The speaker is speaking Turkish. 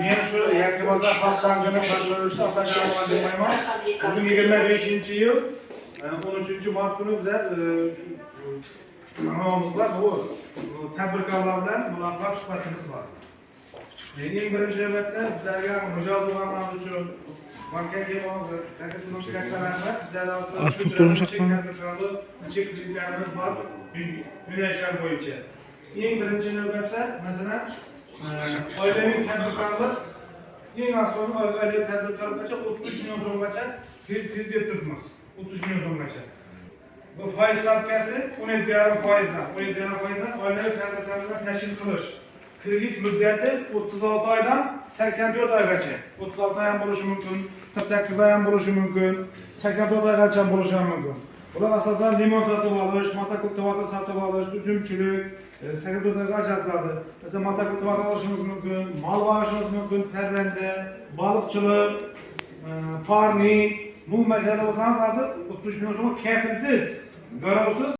Men shu Yakkabozor xalq bankini boshqaruvchisi Abdujabbar Abdulmayman. Bugun 25-yil 13-mart kuni biz namozlar bu tadbirkorlar bilan muloqot suhbatimiz bor. Eng birinchi navbatda bizlarga mijoz bo'lganlar uchun bankaga kelmoqda, tadbirkorlar tarafdan bizlarga chekliklarimiz bor yo'nalishlar bo'yicha. Eng birinchi navbatda masalan oilaviy tadbirkorlar eng asosiy oilaviy tadbirkorlargacha 30 million so'mgacha kredit turibmiz. 30 million so'mgacha. Bu foiz stavkasi 17,5%dan. 17,5%dan oilaviy tadbirkorlarni tashkil qilish. Kredit muddati 36 oydan 84 oygacha. 36 oy ham bo'lishi mumkin, 48 oy ham bo'lishi mumkin, 84 oygacha ham bo'lishi mumkin. Bular asosan limon sotib olish, motokultivator sotib olish, uzumchilik, 84 oyga ajratiladi. Mesela motokultivator olishimiz mumkin, mol olishimiz mumkin, parranda, baliqchilik, parni, bu masalada bo'lsangiz hozir 30 million so'm kafilsiz, garovsiz